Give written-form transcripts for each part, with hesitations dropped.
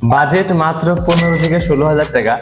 Budget মাত্র 15 থেকে 16 হাজার টাকা।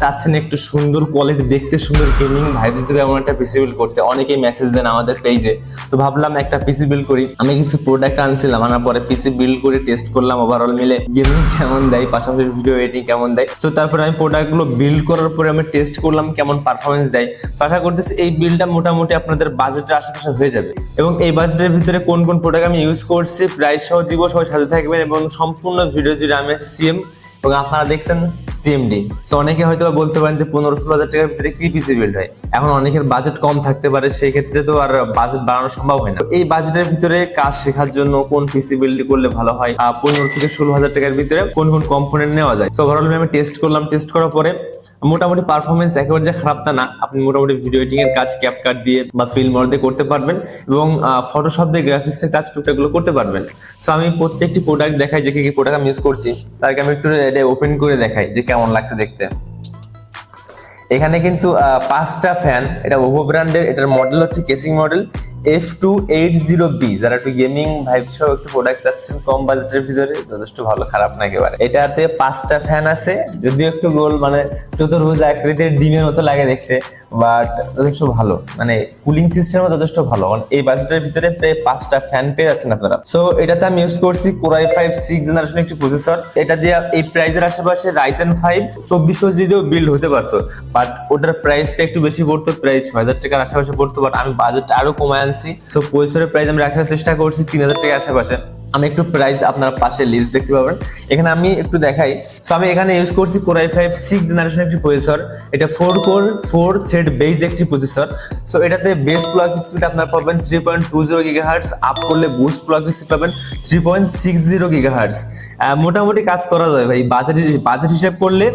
চাচ্ছেন একটু সুন্দর কোয়ালিটি, দেখতে সুন্দর, গেমিং ভাইবস দেবে এমন একটা পিসি বিল্ড করতে। অনেকেই মেসেজ দেন আমাদের পেজে, তো ভাবলাম একটা পিসি বিল্ড করি। আমি কিছু প্রোডাক্ট আনছিলাম, আনার পরে পিসি বিল্ড করে টেস্ট করলাম, ওভারঅল মিলে গেমিং কেমন দেয়, পাশাপাশি ভিডিও এডিটিং কেমন দেয়। তো তারপরে আমি প্রোডাক্টগুলো বিল্ড করার পরে আমি টেস্ট করলাম কেমন পারফরমেন্স দেয়। তো আশা করতেছি এই বিল্ডটা মোটামুটি আপনাদের বাজেটের আশেপাশে হয়ে যাবে। এবং এই বাজেটের ভিতরে কোন কোন প্রোডাক্ট আমি ইউজ করছি, প্রাইস সহ দিব, সবাই সাথে থাকবেন। এবং সম্পূর্ণ ভিডিও জুড়ে আমি আছি সিএম এবং আপনারা দেখছেন সিএমডি। তো অনেকে হয়তো বলতে পারেন যে 15-16 হাজার টাকার ভিতরে কি পিসি বিল্ড হয়। এখন অনেকের বাজেট কম থাকতে পারে, সেই ক্ষেত্রে তো আর বাজেট বাড়ানো সম্ভব হয় না। এই বাজেটের ভিতরে কাজ শেখার জন্য কোন পিসি বিল্ড করলে ভালো হয়, 15 থেকে 16 হাজার টাকার ভিতরে কোন কোন কম্পোনেন্ট নেওয়া যায়। সো ওভারঅল আমি টেস্ট করলাম, টেস্ট করার পরে মোটামুটি পারফরমেন্স একেবারে যে খারাপ তা না। আপনি মোটামুটি ভিডিও এডিটিং এর কাজ ক্যাপকাট দিয়ে বা ফিল্ম দিয়ে করতে পারবেন এবং ফটোশপ দিয়ে গ্রাফিক্স এর কাজ টুকটাক গুলো করতে পারবেন। সো আমি প্রত্যেকটি প্রোডাক্ট দেখাই যে কি কি প্রোডাক্ট আমি ইউজ করছি, তার আগে আমি একটু এটা ওপেন করে দেখাই যে কেমন লাগছে দেখতে। এখানে কিন্তু 5টা ফ্যান, এটা ওভো ব্র্যান্ডের, এটার মডেল হচ্ছে কেসিং মডেল F280B। যারা একটু গেমিং ভাইব সহ একটু প্রোডাক্ট চাচ্ছেন কম বাজেটের ভিতরে, যথেষ্ট ভালো, খারাপ না একেবারে। এটাতে 5টা ফ্যান আছে, যদিও একটু গোল মানে চতুর্ভুজ আকৃতির ডিমের মতো লাগে দেখতে, বাট যথেষ্ট ভালো, মানে কুলিং সিস্টেমও যথেষ্ট ভালো। এই বাজেটের ভিতরে প্রায় 5টা ফ্যান পেয়ে যাচ্ছেন আপনারা। সো এটাতে আমি ইউজ করছি Core i5 6th জেনারেশন একটি প্রসেসর। এটা দিয়ে এই প্রাইসের আশেপাশে Ryzen 5 2400 দিয়েও বিল্ড হতে পারতো, বাট ওটার প্রাইসটা একটু বেশি পড়তো, প্রায় 6000 টাকার আশেপাশে পড়তো। বাট আমি বাজেট আরো কমায় আনছি। সো প্রসেসরের প্রাইস আমি রাখার চেষ্টা করছি 3000 টাকার আশেপাশে। আমি একটু প্রাইস আপনারা পাশে লিস্ট দেখতে পাবেন, এখানে আমি একটু দেখাই। সো আমি এখানে ইউজ করছি Core i5 6th জেনারেশন একটি প্রসেসর। এটা 4 কোর 4 থ্রেড বেস একটি প্রসেসর। সো এটাতে বেস ক্লক স্পিড আপনারা পাবেন 3.20 GHz, আপ করলে বুস্ট ক্লক স্পিড পাবেন 3.60 GHz। মোটামুটি কাজ করা যাবে ভাই, বাজেট হিসাব করলে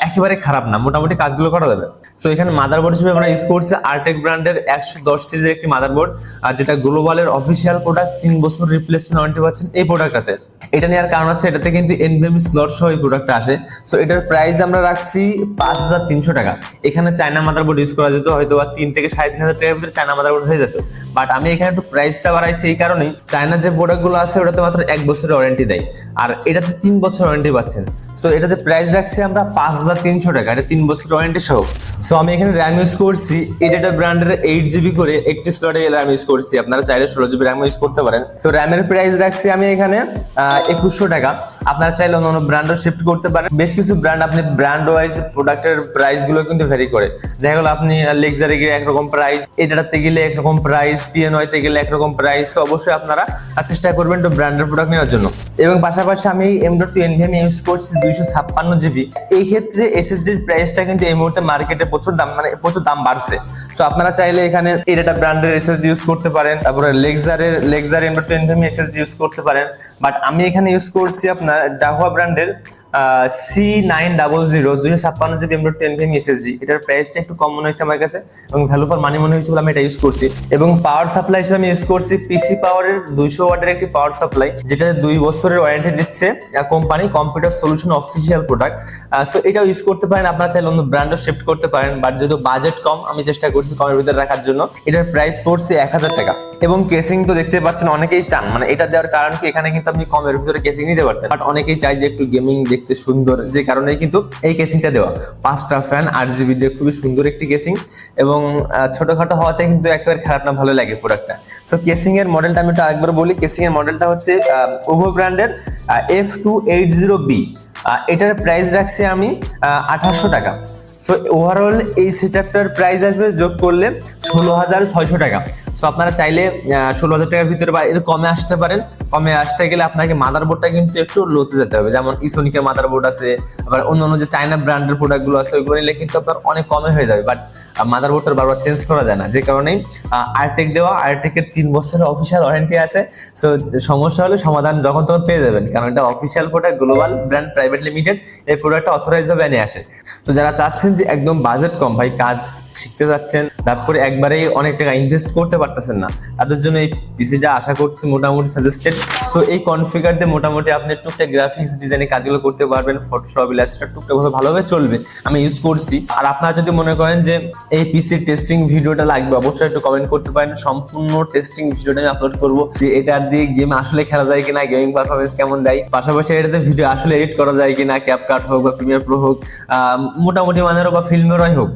একেবারে খারাপ না, মোটামুটি কাজগুলো করা যাবে। সো এখানে মাদারবোর্ড হিসেবে আমরা ইউজ করছি আরটেক ব্র্যান্ডের 110 সিরিজের একটি মাদারবোর্ড, আর যেটা গ্লোবালের অফিসিয়াল প্রোডাক্ট, 3 বছর রিপ্লেসমেন্ট ওয়ারেন্টি পাচ্ছেন এই প্রোডাক্টটাতে। এটা নেওয়ার কারণ হচ্ছে এটাতে কিন্তু এনভিএমই স্লট সহ এই প্রোডাক্টটা আসে। সো এটার প্রাইস আমরা রাখছি 5300 টাকা। এখানে চায়না মাদারবোর্ড ইউজ করা যেত, হয়তো বা 3 থেকে 3500 টাকার ভিতরে চায়না মাদারবোর্ড হয়ে যেত, বাট আমি এখানে একটু প্রাইসটা বাড়াইছি এই কারণেই, চায়না যে প্রোডাক্টগুলো আছে ওটাতে মাত্র 1 বছরের ওয়ারেন্টি দেয়, আর এটাতে 3 বছর ওয়ারেন্টি পাচ্ছেন। সো এটাতে প্রাইস রাখছি আমরা 5300 টাকা, এটা 3 বছর ওয়ারেন্টি সহ। সো আমি এখানে র্যাম ইউজ করছি এটা ব্র্যান্ডের 8GB করে একটি স্লটে র্যাম ইউজ করছি, আপনারা চাইলে 16GB র্যাম ইউজ করতে পারেন। সো র্যামের প্রাইস রাখছি আমি এখানে 2100 টাকা। আপনারা চাইলে অন্য ব্র্যান্ডও শিফট করতে পারেন। বেশ কিছু ব্র্যান্ড আপনি ব্র্যান্ড ওয়াইজ প্রোডাক্টের প্রাইস গুলো কিন্তু ভ্যারি করে। দেখা গেল আপনি লেক্সারে গিয়ে একরকম প্রাইস, এটাতে গেলে একরকম প্রাইস, পিএনওয়াইতে গেলে একরকম প্রাইস। তো অবশ্যই আপনারা চেষ্টা করবেন তো ব্র্যান্ডের প্রোডাক্ট নেওয়ার জন্য। এবং পাশাপাশি আমি M.2 NVMe ইউজ করছি 256GB। এই ক্ষেত্রে এসএসডির প্রাইসটা কিন্তু এই মুহূর্তে মার্কেটে প্রচুর দাম, মানে প্রচুর দাম বাড়ছে। তো আপনারা চাইলে এখানে এটা ব্র্যান্ডের এসএসডি ইউজ করতে পারেন, তারপরে Lexar M.2 NVMe SSD use করতে পারেন। বাট আমি এখানে ইউজ করছি আপনার ডাহুয়া ব্র্যান্ডের C900 256GB M.2 NVMe SSD। এটার প্রাইসটা একটু কম মনে হয়েছে আমার কাছে এবং ভ্যালু ফর মানি মনে হয়েছে বলে আমি এটা ইউজ করছি। এবং পাওয়ার সাপ্লাই হিসেবে আমি ইউজ করছি পিসি পাওয়ারের 200 ওয়াটের একটি পাওয়ার সাপ্লাই, যেটা 2 বছরের ওয়ারেন্টি দিচ্ছে company, computer solution official product. So এটাও ইউজ করতে পারেন, আপনারা চাইলে অন্য ব্র্যান্ডও শিফট করতে পারেন। বাট যেহেতু বাজেট কম, আমি চেষ্টা করছি কমের ভিতরে রাখার জন্য। এটার প্রাইস পড়ছে 1000 টাকা। এবং কেসিং তো দেখতে পাচ্ছেন অনেকেই চান, মানে এটা দেওয়ার কারণ কি, এখানে কিন্তু আপনি কমের ভিতরে কেসিং নিতে পারতেন, বাট অনেকেই চাই যে একটু গেমিং দেখতে সুন্দর, যে কারণে কিন্তু এই কেসিংটা দেওয়া। 5টা ফ্যান 8GB দিয়ে খুবই সুন্দর একটি কেসিং, এবং ছোটখাটো হওয়াতে কিন্তু একেবারে খারাপ না, ভালো লাগে প্রোডাক্টটা। সো কেসিং এর মডেলটা আমি একটু আরেকবার বলি। কেসিং এর মডেলটা হচ্ছে ওভো ব্র্যান্ডের F280B। এটার প্রাইস রাখছি আমি 2800 টাকা। সো ওভারঅল এই সেটআপটার প্রাইস আসবে যোগ করলে 16600 টাকা। সো আপনারা চাইলে 16000 টাকার ভিতরে বা এর কমে আসতে পারেন। কমে আসতে গেলে আপনাকে মাদারবোর্ডটা কিন্তু একটু লোতে যেতে হবে, যেমন ইসোনিকের মাদারবোর্ড আছে, আবার অন্যান্য যে চায়না ব্র্যান্ডের প্রোডাক্টগুলো আছে ওইগুলো নিলে কিন্তু আপনার অনেক কমে হয়ে যাবে। বাট মাদারবোর্ডটা বারবার চেঞ্জ করা যায় না, যে কারণেই আরটেক দেওয়া। আরটেকের 3 বছরের অফিসিয়াল ওয়ারেন্টি আছে। সো সমস্যা হলে সমাধান যখন তখন পেয়ে যাবেন, কারণ এটা official product, global brand private limited, এই প্রোডাক্টটা অথরাইজ ভাবে এনে আসে। তো যারা চাচ্ছেন যে একদম বাজেট কম, ভাই কাজ শিখতে যাচ্ছেন লাভ করে একবারেই অনেক টাকা ইনভেস্ট করতে পারতেছেন না, তাদের জন্য এই পিসিটা আশা করছি মোটামুটি সাজেস্টেড। সো এই কনফিগার দিয়ে মোটামুটি আপনি টুকটাক গ্রাফিক্স ডিজাইনে কাজগুলো করতে পারবেন, ফটোশপ ইলাস্ট্রেটর টুকটাক ভালোভাবে চলবে। আমি ইউজ করছি। আর আপনারা যদি মনে করেন যে এই পিসির টেস্টিং ভিডিওটা লাগবে, অবশ্যই একটু কমেন্ট করতে পারেন, সম্পূর্ণ টেস্টিং ভিডিওটা আমি আপলোড করবো, যে এটা দিয়ে গেম আসলে খেলা যায় কিনা, গেমিং পারফরমেন্স কেমন দেয়, পাশাপাশি এটাতে ভিডিও আসলে এডিট করা যায় কিনা, ক্যাপকাট হোক বা প্রিমিয়ার প্রো হোক, মোটামুটি মানেরও বা ফিল্মেরই হোক,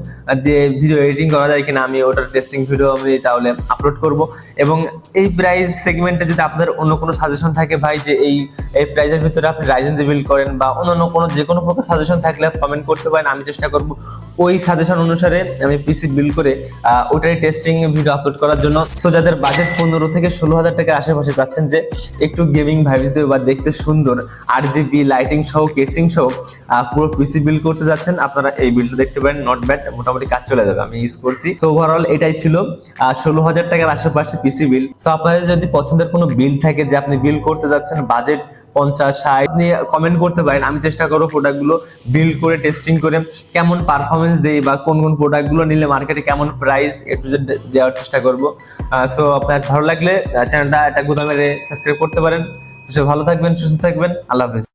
দিয়ে ভিডিও এডিটিং করা যায় কিনা, আমি ওটার টেস্টিং ভিডিও আমি তাহলে আপলোড করব। এবং এই প্রাইস সেগমেন্টে যদি আপনাদের অন্য কোনো সাজেশন থাকে ভাই, যে এই প্রাইসের ভিতরে আপনি রাইজেন দিয়ে বিল্ড করেন বা অন্যান্য কোনো যে কোনো প্রকার সাজেশন থাকলে কমেন্ট করতে পারেন, আমি চেষ্টা করব ওই সাজেশন অনুসারে আমি পিসি বিল্ড করে ওটারই টেস্টিং ভিডিও আপলোড করার জন্য। সো যাদের বাজেট 15 থেকে 16,000 টাকার আশেপাশে চাচ্ছেন, যে একটু গেমিং ভাইবস দেবে বা দেখতে সুন্দর, RGB লাইটিং সহ কেসিং সহ পুরো পিসি বিল্ড করতে যাচ্ছেন, আপনারা এই বিল্ডটা দেখতে পারেন, নট ব্যাড, মোটামুটি কাজ চলে যাবে, আমি ইউজ করছি। সো ওভারঅল এটাই ছিল 16,000 টাকার আশেপাশে পিসি বিল্ড। সো আপনাদের যদি পছন্দের কোনো বিল্ড থাকে যে আপনি বিল্ড করতে যাচ্ছেন বাজেট 50-60 নিয়ে, কমেন্ট করতে পারেন, আমি চেষ্টা করবো প্রোডাক্টগুলো বিল্ড করে টেস্টিং করে কেমন পারফরমেন্স দেই বা কোন কোন প্রোডাক্টগুলো নিলে মার্কেটে কেমন প্রাইস একটু দেওয়ার চেষ্টা করবো। সো আপনার ভালো লাগলে চ্যানেলটা একটা গুদামের সাবস্ক্রাইব করতে পারেন। ভালো থাকবেন, সুস্থ থাকবেন, আল্লাহ হাফেজ।